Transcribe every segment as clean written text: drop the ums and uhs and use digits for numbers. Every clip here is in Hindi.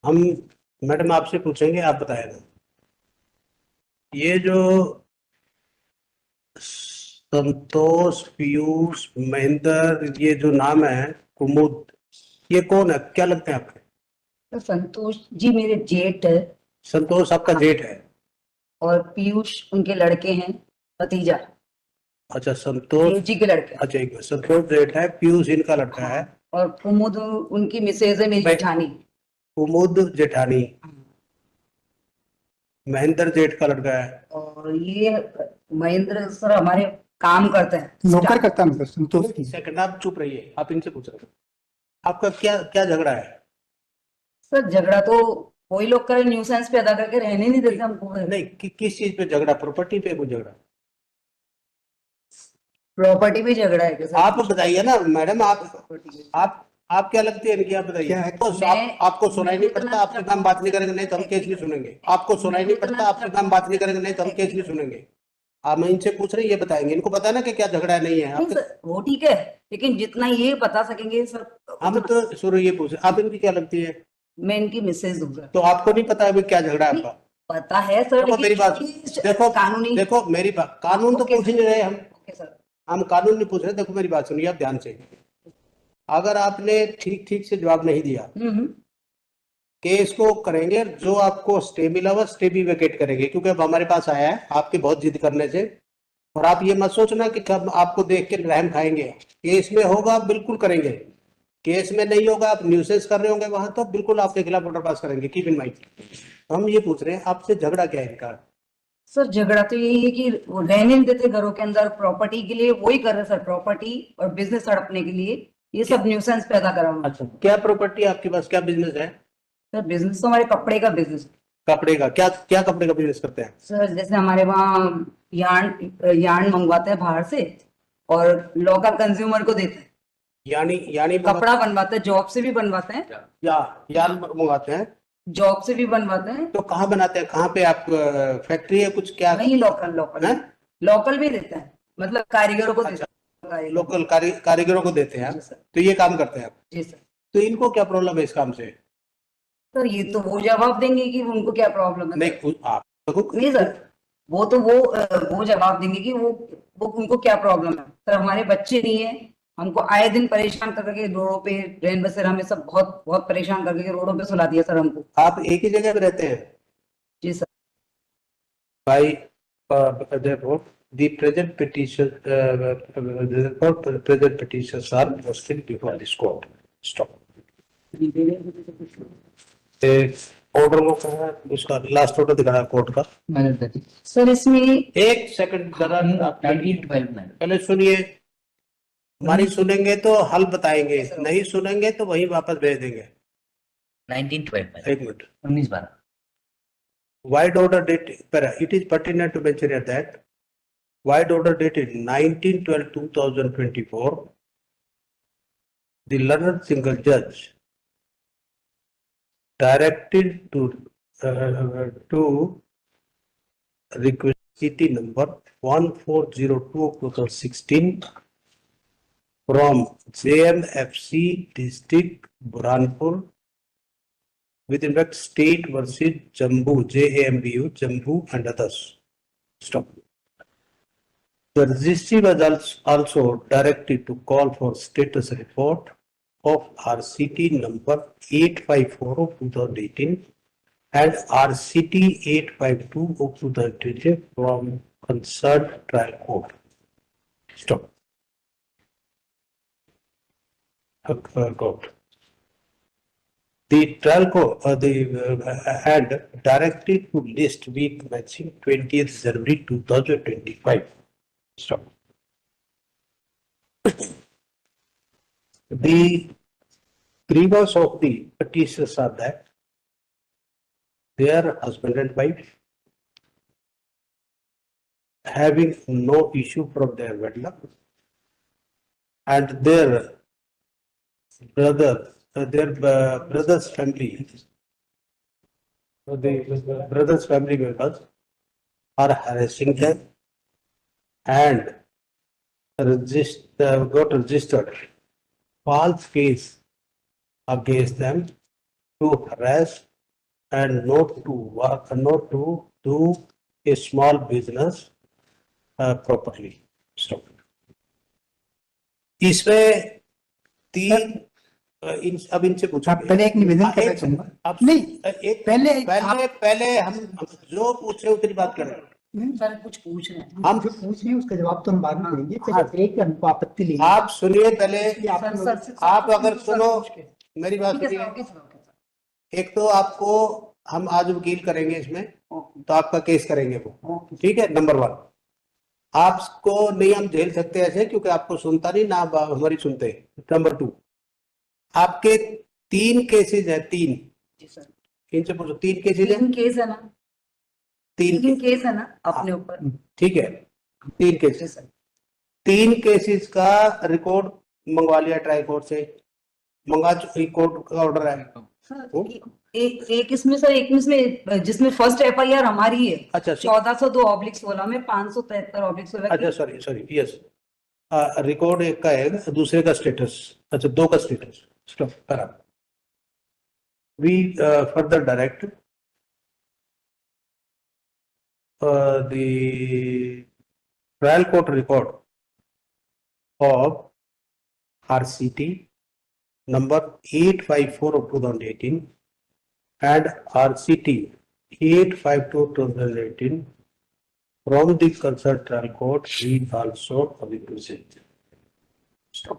हम मैडम आपसे पूछेंगे, आप बताएगा। ये जो संतोष, पीयूष, महेंद्र, ये जो नाम है, कुमुद, ये कौन है, क्या लगते हैं आपके? तो संतोष जी मेरे जेठ है। संतोष आपका जेठ है? और पीयूष उनके लड़के हैं, भतीजा। अच्छा, संतोष। जेठ जी के लड़के। अच्छा, एक मिनट, संतोष जेठ है, पीयूष इनका लड़का है। और कुमुद उनकी मिसेज है, मेरी मैं- जेठानी। कुमुद जेठानी, महेंद्र जेठ का लड़का है। और ये महेंद्र सर हमारे काम करते हैं, नौकर करता मतलब संतोष की। सेकंड, आप चुप रहिए, आप इनसे पूछ रहे हो आपका क्या क्या झगड़ा है? सर झगड़ा तो वही लोग करे, न्यूसेंस पैदा करके रहने नहीं देते हमको। नहीं, किस चीज पे झगड़ा? प्रॉपर्टी पे कोई झगड़ा? प्रॉपर्टी पे झगड़ा है क्या सर? आप बताइए ना मैडम, आप क्या लगती है इनकी, आप बताइए। क्या है? आपको सुनाई नहीं पड़ता, आपसे हम बात नहीं करेंगे, नहीं तो हम केस नहीं सुनेंगे। आपको सुनाई नहीं पड़ता, आपसे हम बात नहीं करेंगे, नहीं तो हम केस नहीं सुनेंगे। आप इनसे पूछ रहे हैं, ये बताएंगे, इनको पता है ना कि क्या झगड़ा है, नहीं है नहीं आप। सर, वो ठीक है, लेकिन जितना ये बता सकेंगे सर। हम तो शुरू ये पूछ रहे, आप इनकी क्या लगती है? मैं इनकी मिसेज हूँ सर। तो आपको नहीं पता अभी क्या झगड़ा है आपका? पता है सर, देखो मेरी बात, लेकिन देखो कानूनी। देखो मेरी बात, कानून तो ओके पूछ ही नहीं रहे हम। Okay sir. हम कानून नहीं पूछ रहे, देखो मेरी बात सुनिए आप ध्यान से। अगर आपने ठीक ठीक से जवाब नहीं दिया, हम्म। केस को करेंगे, जो आपको स्टे मिला हुआ स्टे भी वेकेट करेंगे, क्योंकि अब हमारे पास आया है आपके बहुत जिद करने से। और आप ये मत सोचना कि कब आपको देख के रहम खाएंगे। केस में होगा बिल्कुल करेंगे, केस में नहीं होगा, आप न्यूसेंस कर रहे होंगे वहां, तो बिल्कुल आपके खिलाफ ऑर्डर पास करेंगे, कीप इन माइंड। हम ये पूछ रहे हैं आपसे, झगड़ा क्या है इनका? सर झगड़ा तो यही है कि वो रहने नहीं देते घरों के अंदर, प्रॉपर्टी के लिए वही कर रहे सर, प्रॉपर्टी और बिजनेस हड़पने के लिए ये सब न्यूसेंस पैदा करा हुआ। अच्छा, क्या प्रॉपर्टी आपके पास, क्या बिजनेस है? सर बिजनेस तो हमारे कपड़े का बिजनेस। कपड़े का? क्या क्या कपड़े का बिजनेस करते हैं? सर जैसे हमारे वहाँ यार्न यार्न मंगवाते हैं बाहर से, और लोकल कंज्यूमर को देते हैं। यानी कपड़ा बनवाते हैं, जॉब से भी बनवाते हैं। या यार मंगाते हैं? जॉब से भी बनवाते हैं। तो कहाँ बनाते हैं, कहाँ पे आप, फैक्ट्री है कुछ, क्या? वही लोकल लोकल है? लोकल भी देते हैं, मतलब कारीगरों को अच्छा, देते हैं। लोकल कारीगरों को देते हैं आप? जी सर। तो ये काम करते हैं आप? जी सर। तो इनको क्या प्रॉब्लम है इस काम से? सर ये तो वो जवाब देंगे कि उनको क्या प्रॉब्लम है। नहीं, आप देखो। नहीं सर, वो जवाब देंगे कि वो उनको क्या प्रॉब्लम है। सर हमारे बच्चे नहीं है, हमको आए दिन परेशान करके रोडों पे, रैन बसेरा हमें सब बहुत बहुत परेशान करके रोडों पे सुला दिया सर हमको। आप एक ही जगह पे रहते हैं? जी सर। भाई, therefore the present petition, present petitions are posted before this court. Stop. Order को कहा, उसका लास्ट ऑर्डर दिखाया कोर्ट का। सर इसमें एक सेकंड जरा, पहले सुनिए, हमारी सुनेंगे तो हल बताएंगे, नहीं सुनेंगे तो वही वापस भेज देंगे। 1912 एक minute. 1912 Wide order date, it is pertinent to mention here that wide order dated 19/12/2024, the learned single judge directed to request city number 1402/2016 from JMFC District Burhanpur with impact state versus Jambu, JAMBU, Jambu and others. Stop. The registry was also directed to call for status report of RCT number 854 of 2018 and RCT 852 of 2018 from concerned trial court. Stop. Court. The trial court had directed to list week commencing 20th January 2025. Stop. The grievance of the petitioners are that their husband and wife, having no issue from their wedlock, and their brother's family, the brother's family members are harassing them and got registered false case against them to harass and not to do a small business properly. Stop. इसमें तीन अब इनसे पूछा पहले एक निवेदन करना चाहूंगा। आप नहीं, एक पहले पहले हम जो पूछे उतनी बात करें। सर कुछ पूछ रहे हैं। हम जो पूछ रहे हैं उसका जवाब तो हम बाद में देंगे। पहले एक हमको आपत्ति लेंगे। आप सुनिए पहले, सर, आप अगर सुनो मेरी बात ठीक है सुनिए। Sir, okay sir, okay sir. एक तो आपको हम आज वकील करेंगे इसमें, तो आपका केस करेंगे वो, ठीक है। नंबर 1, आपको नहीं हम झेल सकते ऐसे, क्योंकि आपको सुनता नहीं ना हमारी सुनते। नंबर 2, आपके 3 केसेस है, 3 जी सर, इनसे पूछो 3 केसेस है, 3 केस है ना, 3 3 केस है ना अपने ऊपर। ठीक है, 3 जी केसेस, सर, 3 केसेस का रिकॉर्ड मंगवा लिया ट्राई कोर्ट से, मंगा कोर्ट का ऑर्डर है। सर एक इसमें सर, एक इसमें जिसमें फर्स्ट एफआईआर हमारी है, अच्छा 1402/16 में 573/16 अच्छा, सॉरी यस, रिकॉर्ड एक का है, दूसरे का स्टेटस, अच्छा 2 का स्टेटस। स्टॉप बराबर। We further direct the trial court record of RCT number 854 of 2018 and RCT 852 of 2018 from the concerned trial court is also available. Stop.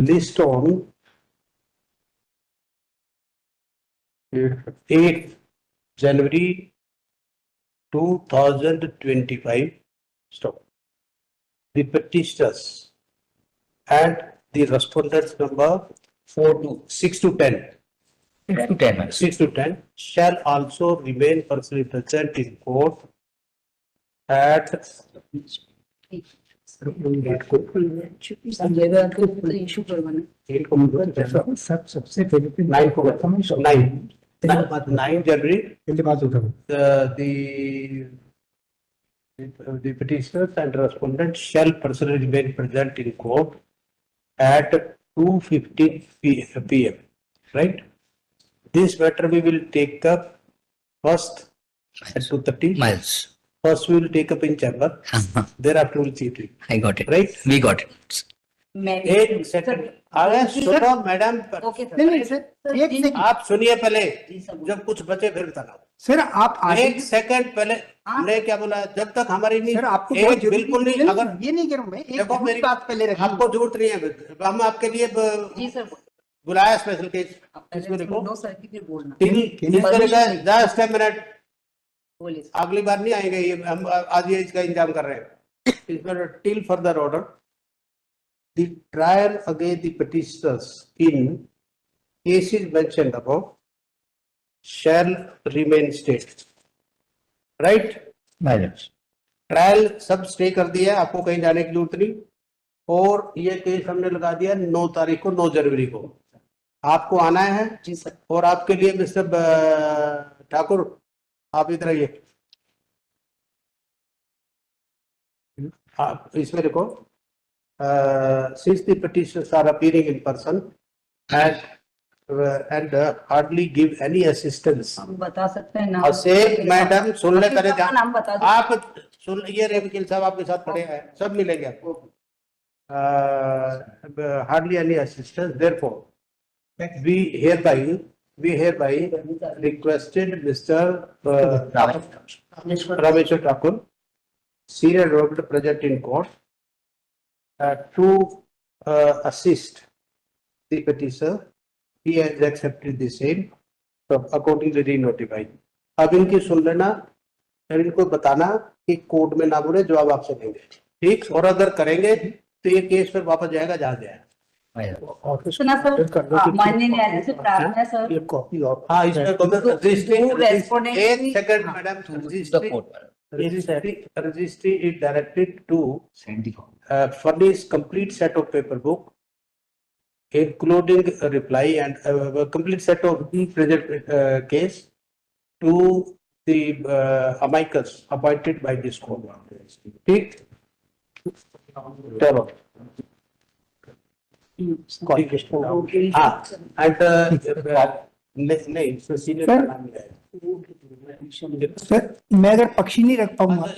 List on 8 January 2025. Stop. The petitioners and the respondents number 6 to 10. 6 to 10, madam. 6 to 10 shall also remain personally present in court at issue करवाना। सबसे पहले 9 January. पहले बात उठाओ। The petitioners and respondents shall personally remain present in court at 2:15 p.m. Right? This matter we will take up first at 2:30. Miles. First we will take up in chamber. Thereafter we will see it. I got it. Right? We got it. एक सेकंड, अगर सुनो मैडम, ओके सर, नहीं सर, एक सेकंड आप सुनिए पहले, जी सर, जब कुछ बचे फिर बताना। सर आप एक सेकंड पहले हमने क्या बोला, जब तक हमारी नहीं, सर आपको एक बहुत जरूरी बिल्कुल नहीं, अगर ये नहीं कह रहा हूं मैं, एक देखो मेरी बात पहले रखिए। आपको जरूरत नहीं है, हम आपके लिए जी सर, बुलाया स्पेशल केस। आप इसमें देखो, दो सर की फिर बोलना। इसमें लिखा है 10 मिनट, बोलिए सर। अगली बार नहीं आएंगे ये, हम आज ये इसका इंतजाम कर रहे हैं। इसमें till further order the trial against the petitioners in cases mentioned above shall remain stayed. Right? Miles. Trial सब स्टे कर दिया है, आपको कहीं जाने की जरूरत नहीं। और ये केस हमने लगा दिया 9 तारीख को, 9 जनवरी को आपको आना है। जी सर, और आपके लिए मिस्टर ठाकुर, आप इधर आइए, आप इसमें देखो, since the petitioners are appearing in person and hardly give any assistance. हम बता सकते हैं नाम। से मैडम सुन ले पहले, ध्यान, नाम बता दो। आप सुन, ये रे वकील साहब आपके साथ खड़े हैं, सब मिलेंगे आपको। hardly any assistance, therefore we hereby requested Mr. Rameshwar Thakur, senior advocate present in court, to assist the petitioner. He has accepted the same, so accordingly notified. अब इनकी सुन लेना और इनको बताना कि कोर्ट में ना बोले, जवाब आपसे देंगे, ठीक। और अगर करेंगे तो ये केस फिर वापस जाएगा जहाँ जाए। Miles. सुना सर, माननीय न्यायालय से प्रार्थना है सर। ये कॉपी और हाँ, इसमें respondent- एक second madam, The court, madam. registry is directed to Send the copy. furnish complete set of paper book, including a reply and a complete set of the present case to the amicus appointed by this court. ठीक, चलो qualification now. हाँ, and नहीं इसमें senior का नाम नहीं आएगा। सर मैं अगर पक्षी नहीं रख पाऊंगा,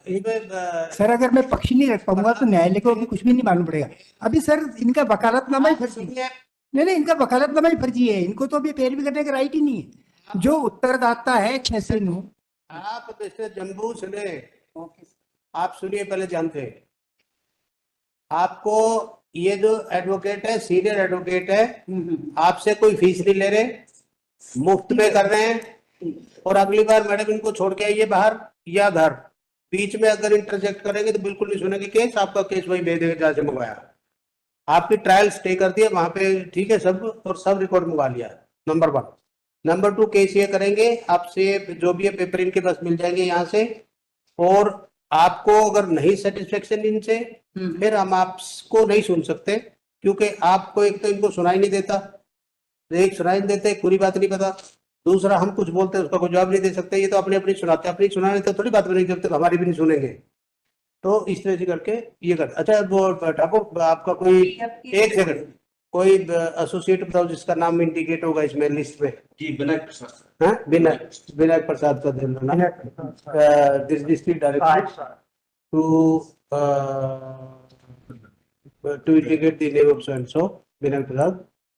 इसमें सर अगर मैं पक्षी नहीं रख पाऊंगा तो न्यायालय को अभी कुछ भी नहीं मालूम पड़ेगा। अभी सर इनका वकालतनामा ही फर्जी है। नहीं, इनका वकालतनामा ही फर्जी है, इनको तो अभी पैरवी करने का राइट ही नहीं है। जो उत्तरदाता है 6 से 9, आप जैसे जम्बू सुने, आप सुनिए पहले जानते हैं, आपको ये जो एडवोकेट है, सीनियर एडवोकेट है, आपसे कोई फीस नहीं ले रहे, मुफ्त में कर रहे हैं। और अगली बार मैडम इनको छोड़ के आइए बाहर या घर, बीच में अगर इंटरजेक्ट करेंगे तो बिल्कुल नहीं सुनेंगे केस, आपका केस वही भेज देंगे जहाँ से मंगवाया। आपकी ट्रायल स्टे कर दिया वहां पे, ठीक है सब, और सब रिकॉर्ड मंगवा लिया, नंबर 1। नंबर 2 केस ये करेंगे, आपसे जो भी है पेपर इनके पास मिल जाएंगे यहाँ से, और आपको अगर नहीं सेटिस्फेक्शन इनसे, फिर हम आपको नहीं सुन सकते, क्योंकि आपको एक तो इनको सुनाई नहीं देता, एक सुनाई नहीं देते, पूरी बात नहीं पता, दूसरा हम कुछ बोलते हैं उसका कोई जवाब नहीं दे सकते, ये तो अपनी अपनी सुनाते, अपनी सुनाने तो थोड़ी बात नहीं, जब तक हमारी भी नहीं सुनेंगे। तो इस तरह से करके ये कर। अच्छा वो ठाकुर आपका कोई, एक सेकंड, कोई एसोसिएट बताओ जिसका नाम इंडिकेट होगा इसमें लिस्ट में। जी विनायक प्रसाद। हाँ, विनायक प्रसाद का दे दो ना, this district director to indicate the name of so and so, Vinayak Prasad.